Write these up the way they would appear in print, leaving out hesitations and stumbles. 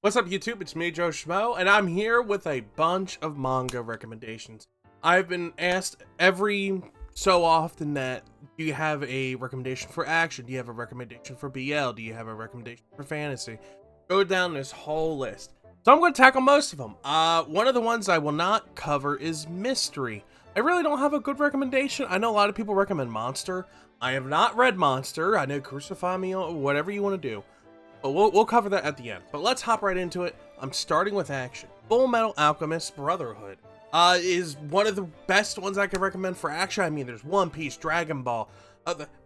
What's up, YouTube? It's me, Joe Schmmo, and I'm here with a bunch of manga recommendations. I've been asked every so often that, do you have a recommendation for action? Do you have a recommendation for BL? Do you have a recommendation for fantasy? Go down this whole list. So I'm going to tackle most of them. One of the ones I will not cover is mystery. I really don't have a good recommendation. I know a lot of people recommend Monster. I have not read Monster. I know, crucify me, or whatever you want to do. But we'll cover that at the end. But let's hop right into it. I'm starting with action. Full Metal Alchemist Brotherhood is one of the best ones I can recommend for action. I mean, there's One Piece, Dragon Ball.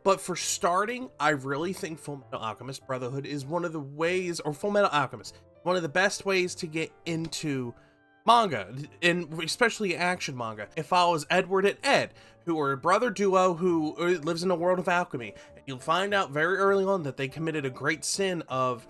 But for starting, I really think Full Metal Alchemist Brotherhood is one of the ways, or Full Metal Alchemist, one of the best ways to get into manga, and especially action manga. It follows Edward and Ed, who are a brother duo who lives in a world of alchemy. You'll find out very early on that they committed a great sin of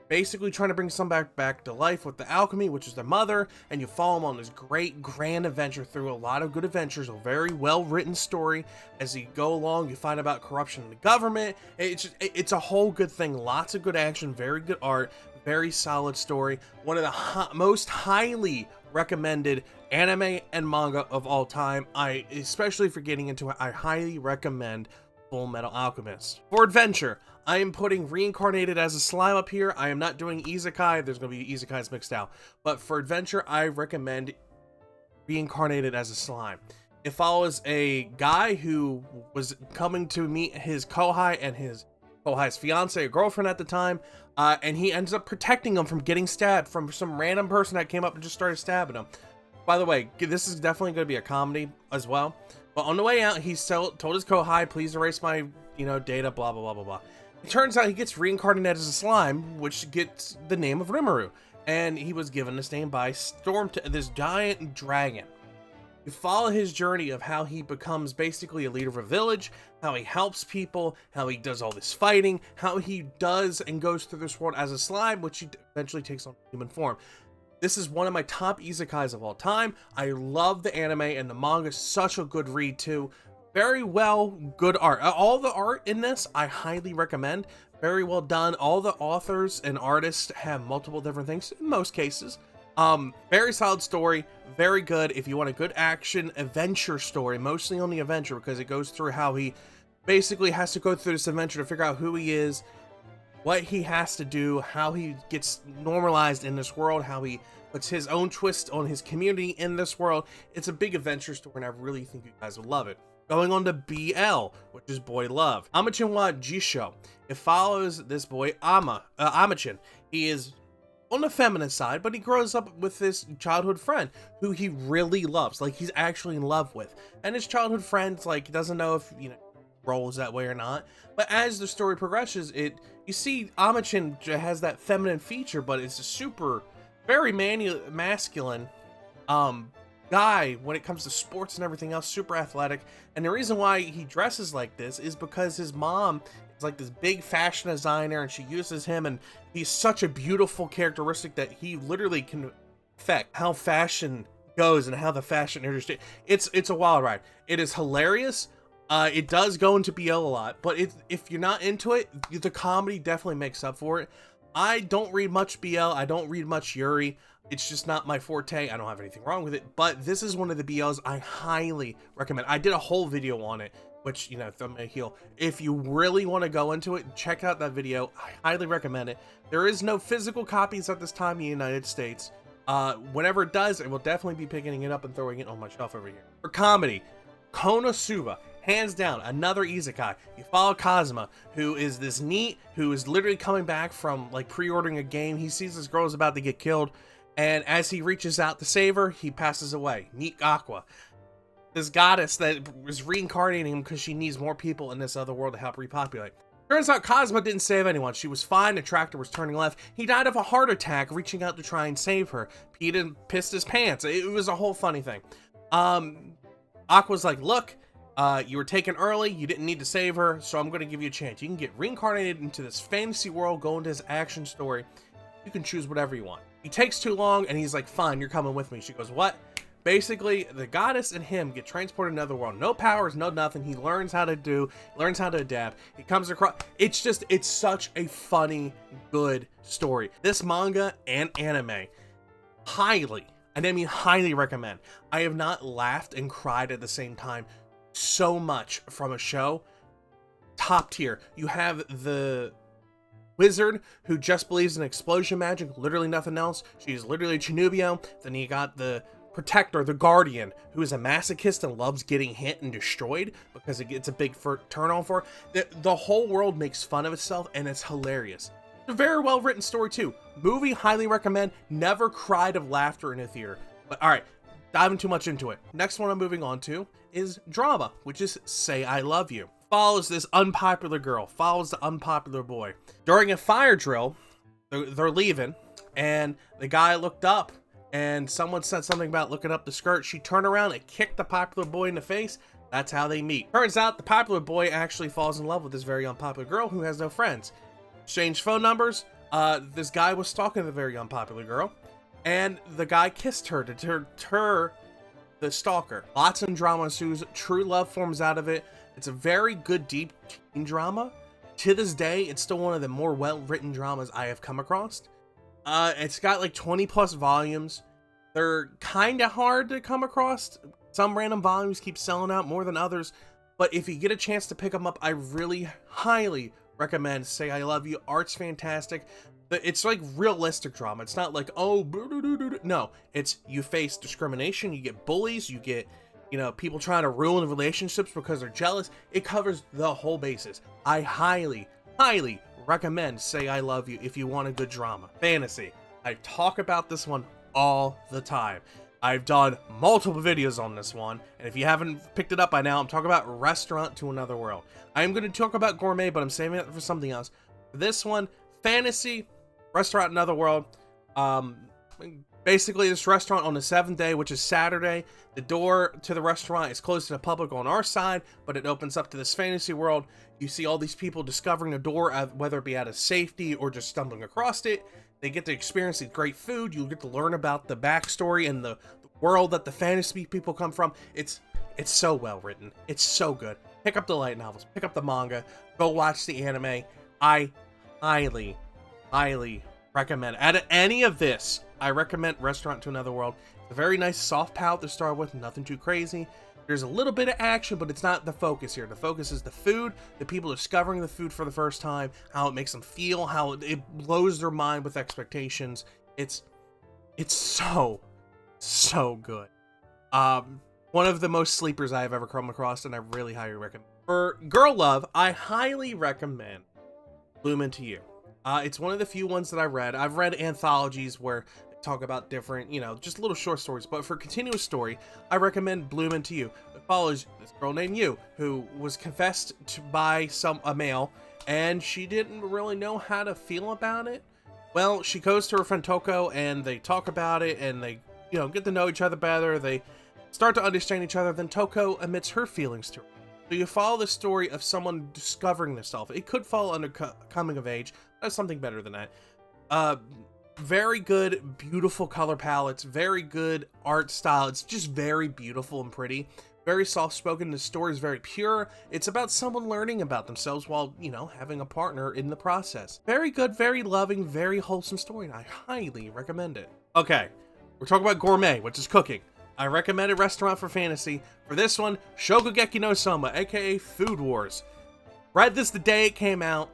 basically trying to bring somebody back to life with the alchemy, which is their mother, and you follow them on this great grand adventure through a lot of good adventures, a very well written story. As you go along, you find about corruption in the government. It's a whole good thing. Lots of good action, very good art, very solid story. One of the most highly recommended anime and manga of all time. Especially for getting into it, I highly recommend Full Metal Alchemist. For adventure, I am putting Reincarnated as a Slime up here. I am not doing Isekai. There's going to be Isekais mixed out. But for adventure, I recommend Reincarnated as a Slime. It follows a guy who was coming to meet his Kohai and his Kohai's fiance or girlfriend at the time, and he ends up protecting him from getting stabbed from some random person that came up and just started stabbing him. By the way, this is definitely going to be a comedy as well. But on the way out, he told his Kohai, please erase my, data, blah, blah, blah, blah, blah. It turns out he gets reincarnated as a slime, which gets the name of Rimuru. And he was given this name by this giant dragon. You follow his journey of how he becomes basically a leader of a village, how he helps people, how he does all this fighting, how he does and goes through this world as a slime, which he eventually takes on human form. This is one of my top isekais of all time. I love the anime, and the manga is such a good read too. Very well, good art. All the art in this, I highly recommend. Very well done. All the authors and artists have multiple different things in most cases. Very solid story, very good. If you want a good action adventure story, mostly on the adventure, because it goes through how he basically has to go through this adventure to figure out who he is, what he has to do, how he gets normalized in this world, how he puts his own twist on his community in this world. It's a big adventure story, and I really think you guys would love it. Going on to BL, which is Boy Love. Amachin wa Jisho. It follows this boy, Amachin. He is on the feminine side, but he grows up with this childhood friend who he really loves, like he's actually in love with. And his childhood friend, like, doesn't know if, rolls that way or not. But as the story progresses, you see Amachin has that feminine feature, but it's a super, very masculine guy when it comes to sports and everything else, super athletic. And the reason why he dresses like this is because his mom is like this big fashion designer, and she uses him, and he's such a beautiful characteristic that he literally can affect how fashion goes and how the fashion industry. It's a wild ride. It is hilarious. It does go into BL a lot, but if you're not into it, the comedy definitely makes up for it. I don't read much BL. I don't read much Yuri. It's just not my forte. I don't have anything wrong with it, but this is one of the BLs I highly recommend. I did a whole video on it, which, thumbnail heel. If you really want to go into it, check out that video. I highly recommend it. There is no physical copies at this time in the United States. Whenever it does, I will definitely be picking it up and throwing it on my shelf over here. For comedy, Konosuba. Hands down, another isekai. You follow Kazuma, who is this NEET, who is literally coming back from like pre-ordering a game. He sees this girl is about to get killed, and as he reaches out to save her, he passes away. NEET Aqua, this goddess that is reincarnating him because she needs more people in this other world to help repopulate. Turns out Kazuma didn't save anyone. She was fine. The tractor was turning left. He died of a heart attack reaching out to try and save her. He pissed his pants. It was a whole funny thing. Aqua's like, look, you were taken early, you didn't need to save her, so I'm going to give you a chance. You can get reincarnated into this fantasy world, go into this action story. You can choose whatever you want. He takes too long, and he's like, fine, you're coming with me. She goes, what? Basically, the goddess and him get transported to another world. No powers, no nothing. He learns how to adapt. He comes across. It's such a funny, good story. This manga and anime, highly, and I mean highly recommend. I have not laughed and cried at the same time so much from a show. Top tier. You have the wizard who just believes in explosion magic, literally nothing else. She's literally Chinubio. Then you got the protector, the guardian, who is a masochist and loves getting hit and destroyed because it's a big turn on for her. The whole world makes fun of itself, and it's hilarious. It's a very well written story too. Movie, highly recommend. Never cried of laughter in a theater. But all right, diving too much into it. Next one I'm moving on to is drama, which is Say I Love You. Follows this unpopular girl, follows the unpopular boy. During a fire drill, they're leaving, and the guy looked up, and someone said something about looking up the skirt. She turned around and kicked the popular boy in the face. That's how they meet. Turns out the popular boy actually falls in love with this very unpopular girl who has no friends. Exchange phone numbers. This guy was stalking the very unpopular girl, and the guy kissed her to deter the stalker. Lots of drama ensues. True love forms out of it. It's a very good, deep teen drama. To this day, it's still one of the more well-written dramas I have come across. It's got like 20 plus volumes. They're kind of hard to come across. Some random volumes keep selling out more than others. But if you get a chance to pick them up, I really highly recommend Say I Love You. Art's fantastic. It's like realistic drama. It's not like, oh, no. It's you face discrimination, you get bullies, you get, people trying to ruin relationships because they're jealous. It covers the whole basis. I highly, highly recommend Say I Love You if you want a good drama. Fantasy. I talk about this one all the time. I've done multiple videos on this one, and if you haven't picked it up by now, I'm talking about Restaurant to Another World. I am going to talk about Gourmet, but I'm saving it for something else. For this one, fantasy, Restaurant Another World. Basically, this restaurant on the 7th day, which is Saturday, the door to the restaurant is closed to the public on our side, but it opens up to this fantasy world. You see all these people discovering the door, whether it be out of safety or just stumbling across it. They get to experience the great food. You get to learn about the backstory and the world that the fantasy people come from. It's so well written. It's so good. Pick up the light novels. Pick up the manga. Go watch the anime. I highly, highly recommend it. Out of any of this, I recommend Restaurant to Another World. It's a very nice soft palette to start with. Nothing too crazy. There's a little bit of action, but it's not the focus here. The focus is the food, the people discovering the food for the first time, how it makes them feel, how it blows their mind with expectations. It's so good. One of the most sleepers I have ever come across, and I really highly recommend. For girl love, I highly recommend Bloom Into You. It's one of the few ones that I read. I've read anthologies where talk about different, just little short stories, but for continuous story, I recommend Bloom Into You. It follows this girl named Yu, who was confessed to by a male, and she didn't really know how to feel about it. Well, she goes to her friend Toko, and they talk about it, and they, get to know each other better. They start to understand each other. Then Toko admits her feelings to her. So you follow the story of someone discovering themselves. It could fall under coming of age. That's something better than that. Very good, beautiful color palettes, very good art style. It's just very beautiful and pretty, very soft-spoken. The story is very pure. It's about someone learning about themselves while, having a partner in the process. Very good, very loving, very wholesome story, and I highly recommend it. Okay, we're talking about Gourmet, which is cooking. I recommended Restaurant for fantasy. For this one, Shokugeki no Soma, aka Food Wars. Read this the day it came out.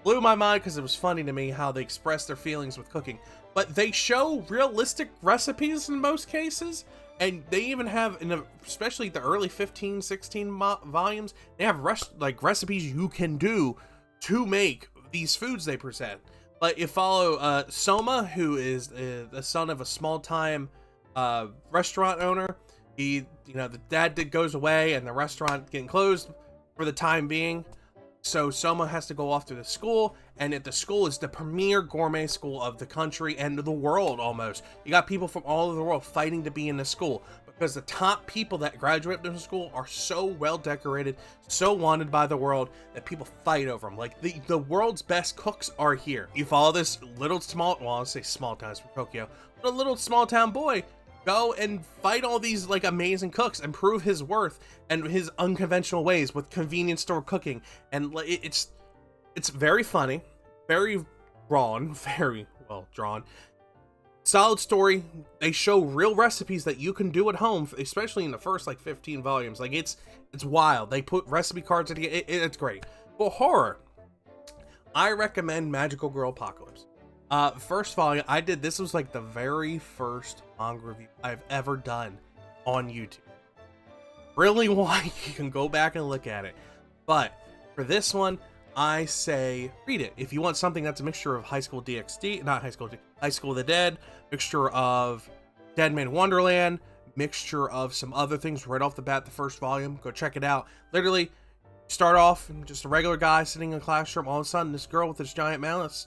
Blew my mind because it was funny to me how they express their feelings with cooking. But they show realistic recipes in most cases, and they even have, especially the early 15, 16 volumes, they have recipes you can do to make these foods they present. But you follow Soma, who is the son of a small-time restaurant owner. The dad goes away, and the restaurant getting closed for the time being. So Soma has to go off to the school, and at the school is the premier gourmet school of the country and the world almost. You got people from all over the world fighting to be in the school because the top people that graduate from the school are so well decorated, so wanted by the world that people fight over them. Like the world's best cooks are here. You follow this little I'll say small towns from Tokyo, but a little small town boy go and fight all these like amazing cooks and prove his worth and his unconventional ways with convenience store cooking. And it's very funny, very drawn, very well drawn, solid story. They show real recipes that you can do at home, especially in the first like 15 volumes. Like it's wild. They put recipe cards in it. It's great. For horror, I recommend Magical Girl Apocalypse. First volume, this was like the very first manga review I've ever done on YouTube. Really why you can go back and look at it. But for this one, I say read it. If you want something that's a mixture of High School DxD, not High School of the Dead, mixture of Dead Man Wonderland, mixture of some other things right off the bat, the first volume, go check it out. Literally, start off just a regular guy sitting in a classroom. All of a sudden, this girl with this giant mallet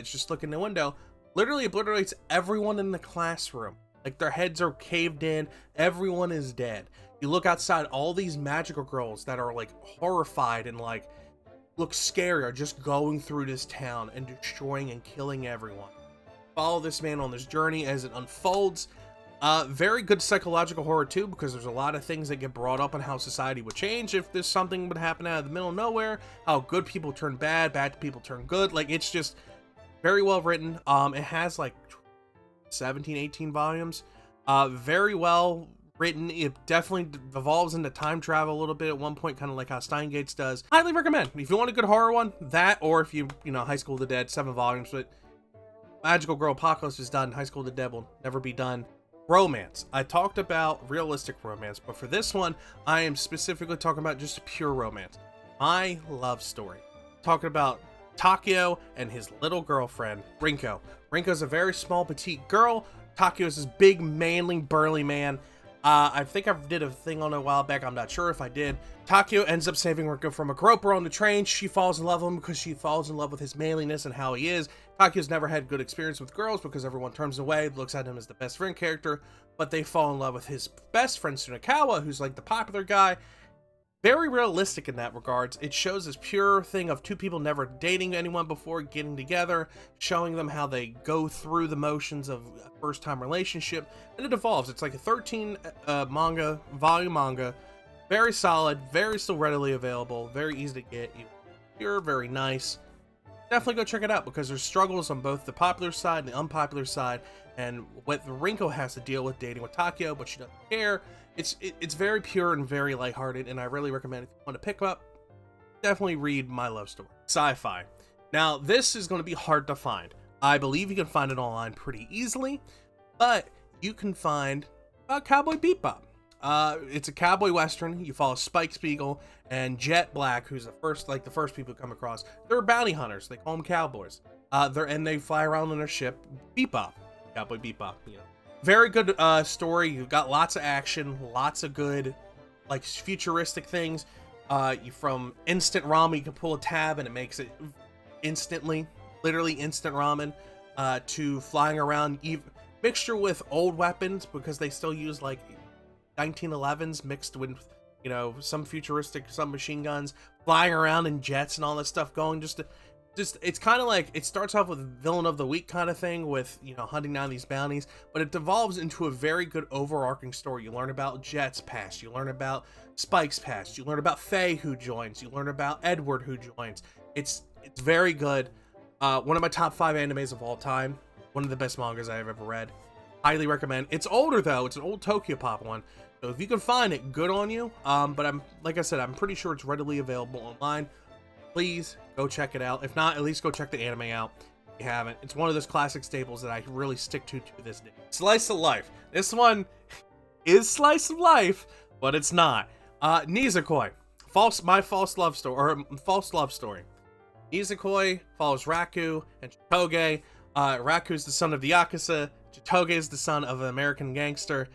just looking in the window, literally obliterates everyone in the classroom. Like their heads are caved in. Everyone is dead. You look outside, all these magical girls that are like horrified and like look scary are just going through this town and destroying and killing everyone. Follow this man on this journey as it unfolds. Very good psychological horror too, because there's a lot of things that get brought up on how society would change if this something would happen out of the middle of nowhere, how good people turn bad, bad people turn good. Like it's just very well written. It has like 17, 18 volumes. Very well written. It definitely evolves into time travel a little bit at one point, kind of like how Steingate's does. Highly recommend. If you want a good horror one, that, or if you know, High School of the Dead, 7 volumes, but Magical Girl Apocalypse is done. High School of the Dead will never be done. Romance. I talked about realistic romance, but for this one, I am specifically talking about just pure romance. My love story. Talking about Takeo and his little girlfriend, Rinko. Rinko's a very small, petite girl. Takeo's this big, manly, burly man. I think I did a thing on it a while back. I'm not sure if I did. Takeo ends up saving Rinko from a groper on the train. She falls in love with him because she falls in love with his manliness and how he is. Takeo's never had good experience with girls because everyone turns away, looks at him as the best friend character, but they fall in love with his best friend, Tsunekawa, who's like the popular guy. Very realistic in that regards. It shows this pure thing of two people never dating anyone before, getting together, showing them how they go through the motions of a first-time relationship, and it evolves. It's like a 13 volume manga, very solid, very still readily available, very easy to get, pure, very nice. Definitely go check it out because there's struggles on both the popular side and the unpopular side, and what Rinko has to deal with dating with Takeo, but she doesn't care. It's very pure and very lighthearted, and I really recommend if you want to pick up, definitely read My Love Story. Sci-Fi. Now, this is going to be hard to find. I believe you can find it online pretty easily, but you can find Cowboy Bebop. It's a cowboy western. You follow Spike Spiegel and Jet Black, who's the first people to come across. They're bounty hunters. They call them cowboys. They fly around on their ship, Bebop. Cowboy Bebop, you know. Very good story. You've got lots of action, lots of good, like, futuristic things. From instant ramen, you can pull a tab and it makes it instantly, literally instant ramen, to flying around, mixture with old weapons because they still use like 1911s mixed with, you know, some futuristic submachine guns, flying around in jets and all that stuff going just it's kind of like, it starts off with villain of the week kind of thing with, you know, hunting down these bounties, but it devolves into a very good overarching story. You learn about Jet's past, you learn about Spike's past, you learn about Faye who joins, you learn about Edward who joins. It's very good. One of my top 5 animes of all time. One of the best mangas I've ever read. Highly recommend. It's older though. It's an old Tokyo Pop one. So if you can find it, good on you. But like I said, I'm pretty sure it's readily available online. Please go check it out. If not, at least go check the anime out if you haven't. It's one of those classic staples that I really stick to this day. Slice of life. This one is slice of life, but it's not. Nizukoi. False love story. Nizukoi follows Raku and Chitoge. Raku's the son of the Yakuza. Chitoge is the son of an American gangster.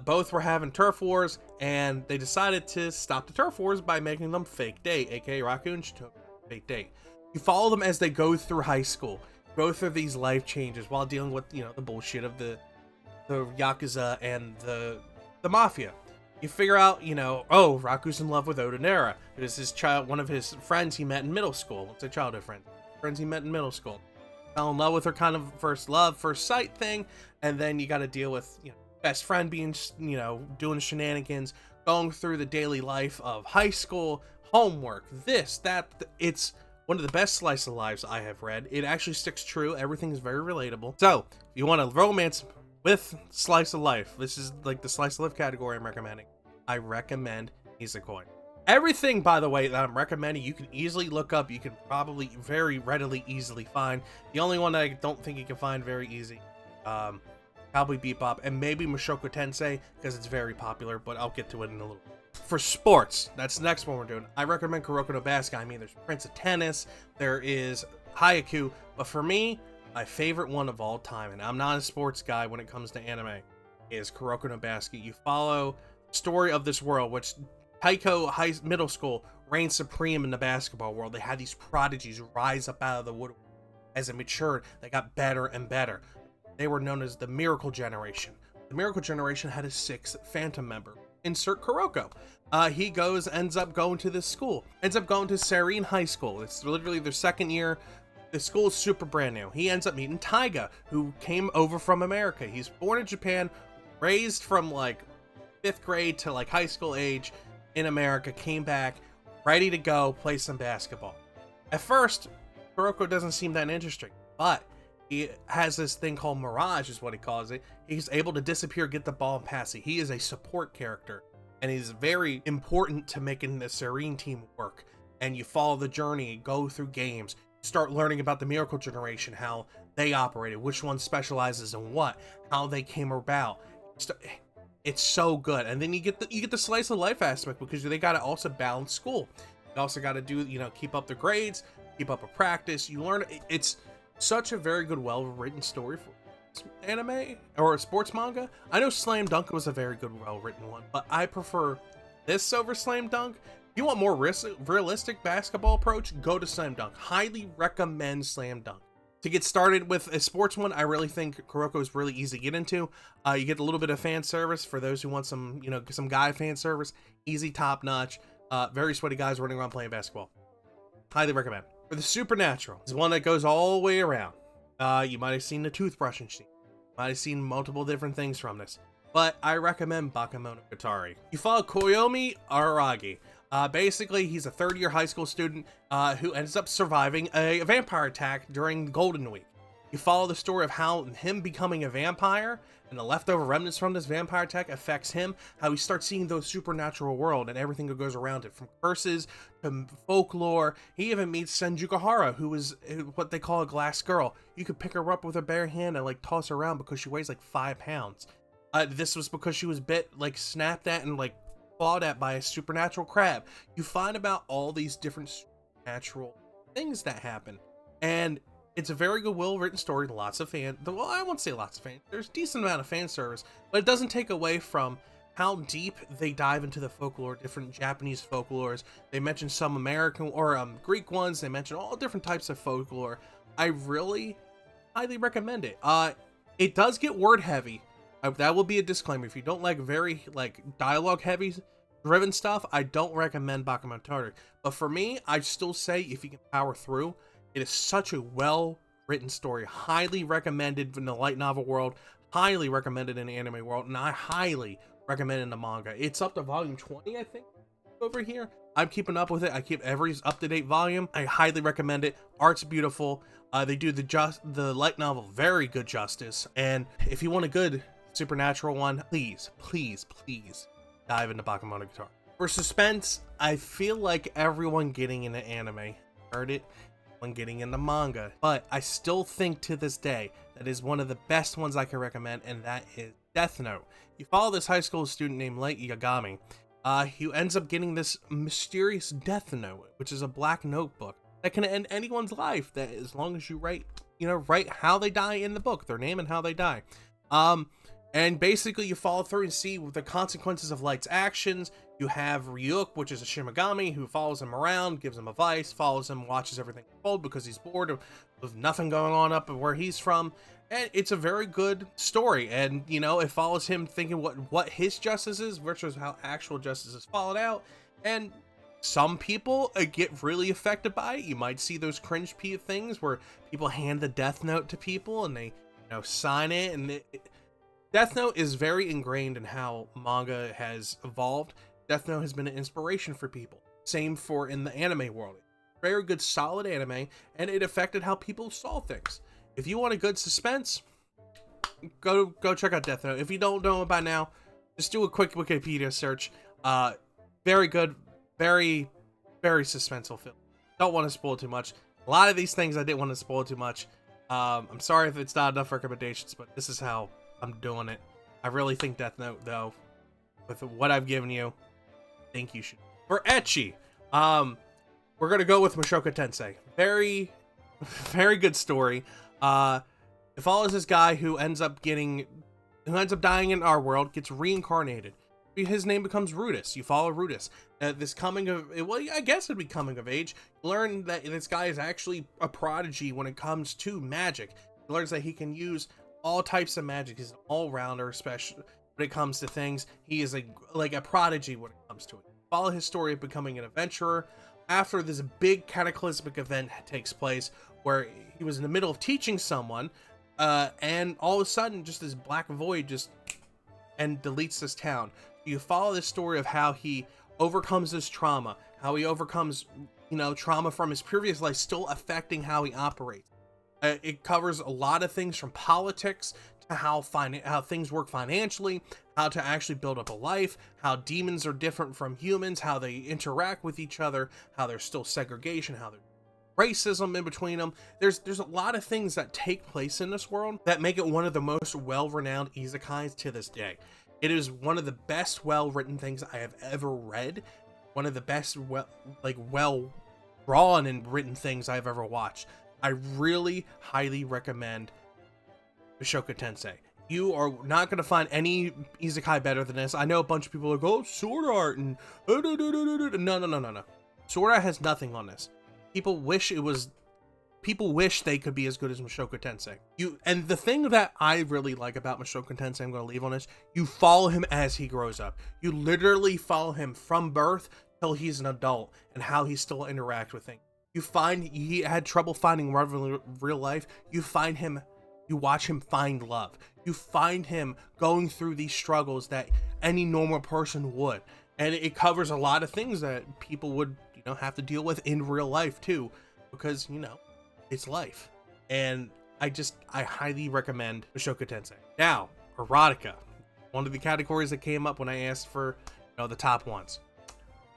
Both were having turf wars, and they decided to stop the turf wars by making them fake date, aka Raku and Chitoge fake date. You follow them as they go through high school, go through these life changes while dealing with, you know, the bullshit of the Yakuza and the Mafia. You figure out, you know, oh, Raku's in love with Odanera, who's one of his friends he met in middle school. What's a childhood friends he met in middle school. Fell in love with her, kind of first sight thing, and then you got to deal with, you know, best friend being, you know, doing shenanigans, going through the daily life of high school, homework, this, that. It's one of the best slice of lives I have read. It actually sticks true. Everything is very relatable. So if you want a romance with slice of life, this is like the slice of life category I'm recommending. I recommend Nisekoi. Everything, by the way, that I'm recommending, you can easily look up. You can probably very readily, easily find. The only one that I don't think you can find very easy, probably Bebop, and maybe Mushoku Tensei, because it's very popular, but I'll get to it in a little bit. For sports, that's the next one we're doing. I recommend Kuroko no Basket. I mean, there's Prince of Tennis, there is Haikyuu, but for me, my favorite one of all time, and I'm not a sports guy when it comes to anime, is Kuroko no Basket. You follow the story of this world, which Taiko Middle School reigned supreme in the basketball world. They had these prodigies rise up out of the woodwork. As they matured, they got better and better. They were known as the Miracle Generation. The Miracle Generation had a sixth Phantom member. Insert Kuroko. He ends up going to this school. Ends up going to Serene High School. It's literally their second year. The school is super brand new. He ends up meeting Taiga, who came over from America. He's born in Japan, raised from like 5th grade to like high school age in America, came back, ready to go play some basketball. At first, Kuroko doesn't seem that interesting, but he has this thing called Mirage, is what he calls it. He's able to disappear, get the ball, and pass it. He is a support character, and he's very important to making the Serene team work. And you follow the journey, go through games, start learning about the Miracle Generation, how they operated, which one specializes in what, how they came about. It's so good. And then you get the slice of life aspect, because they got to also balance school. You also got to do, you know, keep up the grades, keep up a practice. You learn. It's such a very good, well-written story for anime or a sports manga. I know Slam Dunk was a very good, well-written one, but I prefer this over Slam Dunk. If you want more realistic basketball approach, go to Slam Dunk. Highly recommend Slam Dunk. To get started with a sports one, I really think Kuroko is really easy to get into. You get a little bit of fan service for those who want some, you know, some guy fan service. Easy, top notch. Very sweaty guys running around playing basketball. Highly recommend. For the supernatural, it's one that goes all the way around. You might have seen the toothbrushing scene. You might have seen multiple different things from this. But I recommend Bakemonogatari. You follow Koyomi Araragi. Basically, he's a third-year high school student who ends up surviving a vampire attack during Golden Week. You follow the story of how him becoming a vampire and the leftover remnants from this vampire attack affects him, how he starts seeing the supernatural world and everything that goes around it, from curses to folklore. He even meets Senjukahara, who is what they call a glass girl. You could pick her up with a bare hand and like toss her around because she weighs like 5 pounds. This was because she was bit, like snapped at and like clawed at by a supernatural crab. You find about all these different supernatural things that happen, and it's a very good, well-written story. Lots of well, I won't say lots of fan. There's a decent amount of fan service, but it doesn't take away from how deep they dive into the folklore, different Japanese folklores. They mention some American or Greek ones. They mention all different types of folklore. I really highly recommend it. It does get word heavy. That will be a disclaimer. If you don't like very like dialogue heavy driven stuff, I don't recommend Bakemonogatari. But for me, I still say if you can power through, it is such a well written story. Highly recommended in the light novel world, highly recommended in the anime world, and I highly recommend in the manga. It's up to volume 20, I think, over here. I'm keeping up with it. I keep every up-to-date volume. I highly recommend it. Art's beautiful. They do the light novel very good justice. And if you want a good supernatural one, please dive into Bakemonogatari. For suspense, I feel like everyone getting into anime heard it when getting into manga, but I still think to this day that is one of the best ones I can recommend, and that is Death Note. You follow this high school student named Light Yagami, who ends up getting this mysterious Death Note, which is a black notebook that can end anyone's life, that as long as you write how they die in the book, their name and how they die. And basically you follow through and see the consequences of Light's actions. You have Ryuk, which is a Shimigami, who follows him around, gives him advice, follows him, watches everything unfold because he's bored of nothing going on up where he's from. And it's a very good story. And, you know, it follows him thinking what his justice is versus how actual justice is followed out. And some people get really affected by it. You might see those cringe things where people hand the death note to people and they, sign it, and Death Note is very ingrained in how manga has evolved. Death Note has been an inspiration for people. Same for in the anime world. Very good, solid anime, and it affected how people saw things. If you want a good suspense, go check out Death Note. If you don't know it by now, just do a quick Wikipedia search. Very good, very suspenseful film. Don't want to spoil too much. A lot of these things I didn't want to spoil too much. I'm sorry if it's not enough recommendations, but this is how I'm doing it. I really think Death Note, though, with what I've given you, I think you should. For Ecchi, we're gonna go with Mushoku Tensei. Very good story. It follows this guy who ends up dying in our world, gets reincarnated. His name becomes Rudis. You follow Rudis. This I guess it'd be coming of age. You learn that this guy is actually a prodigy when it comes to magic. He learns that he can use all types of magic. He's an all-rounder, especially when it comes to things. He is like a prodigy when it comes to it. Follow his story of becoming an adventurer after this big cataclysmic event takes place where he was in the middle of teaching someone, and all of a sudden just this black void deletes this town. You follow this story of how he overcomes this trauma, how he overcomes, trauma from his previous life still affecting how he operates. It covers a lot of things from politics to how things work financially, how to actually build up a life, how demons are different from humans, how they interact with each other, how there's still segregation, how there's racism in between them. There's a lot of things that take place in this world that make it one of the most well-renowned isekais to this day. It is one of the best well-written things I have ever read. One of the best well drawn and written things I've ever watched. I really highly recommend Mushoku Tensei. You are not going to find any isekai better than this. I know a bunch of people are like, oh, Sword Art and no. Sword Art has nothing on this. People wish they could be as good as Mushoku Tensei. And the thing that I really like about Mushoku Tensei, I'm going to leave on this, you follow him as he grows up. You literally follow him from birth till he's an adult and how he still interacts with things. You find he had trouble finding love in real life. You watch him find love. You find him going through these struggles that any normal person would. And it covers a lot of things that people would, have to deal with in real life too, because, it's life. And I highly recommend Mushoku Tensei. Now, Erotica, one of the categories that came up when I asked for, the top ones.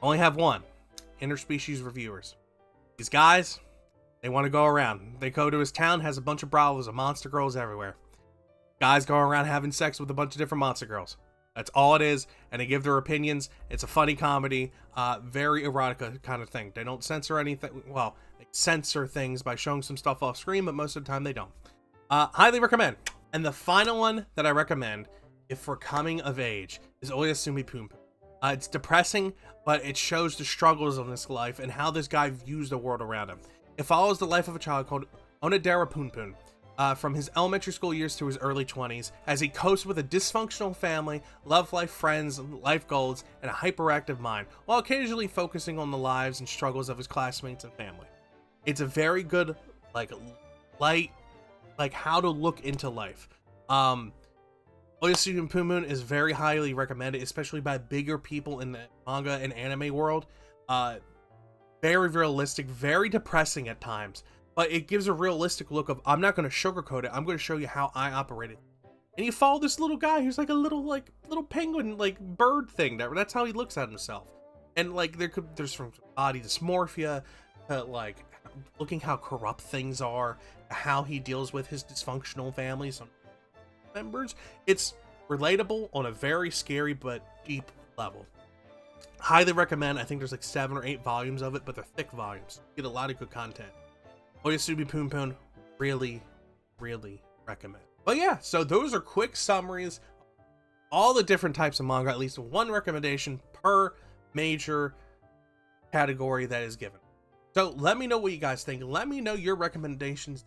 Only have one, interspecies reviewers. These guys, they want to go around. They go to his town, has a bunch of brothels and monster girls everywhere. Guys go around having sex with a bunch of different monster girls. That's all it is, and they give their opinions. It's a funny comedy, very erotica kind of thing. They don't censor anything. Well, they censor things by showing some stuff off screen, but most of the time they don't. Highly recommend. And the final one that I recommend, if for coming of age, is Oyasumi Pum Pum. It's depressing, but it shows the struggles of this life and how this guy views the world around him. It follows the life of a child called Onodera Pum Pum, from his elementary school years to his early 20s, as he copes with a dysfunctional family, love life, friends, life goals, and a hyperactive mind, while occasionally focusing on the lives and struggles of his classmates and family. It's a very good, light, how to look into life. Oyasumi Pum Pum is very highly recommended, especially by bigger people in the manga and anime world. Very realistic, very depressing at times, but it gives a realistic look of, I'm not going to sugarcoat it, I'm going to show you how I operated. And you follow this little guy who's like a little penguin, bird thing. That's how he looks at himself. And there's from body dysmorphia to looking how corrupt things are, how he deals with his dysfunctional family, some members. It's relatable on a very scary but deep level. Highly recommend. I think there's 7 or 8 volumes of it, but they're thick volumes. You get a lot of good content. Oyasumi Pum Pum, really recommend. But yeah, so those are quick summaries, all the different types of manga, at least one recommendation per major category that is given. So let me know what you guys think. Let me know your recommendations.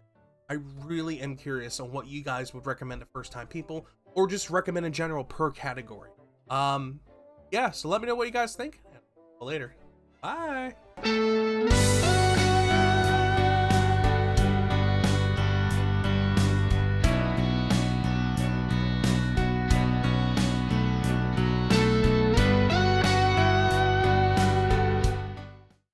I really am curious on what you guys would recommend to first time people, or just recommend in general per category. Yeah, so let me know what you guys think. Later. Bye.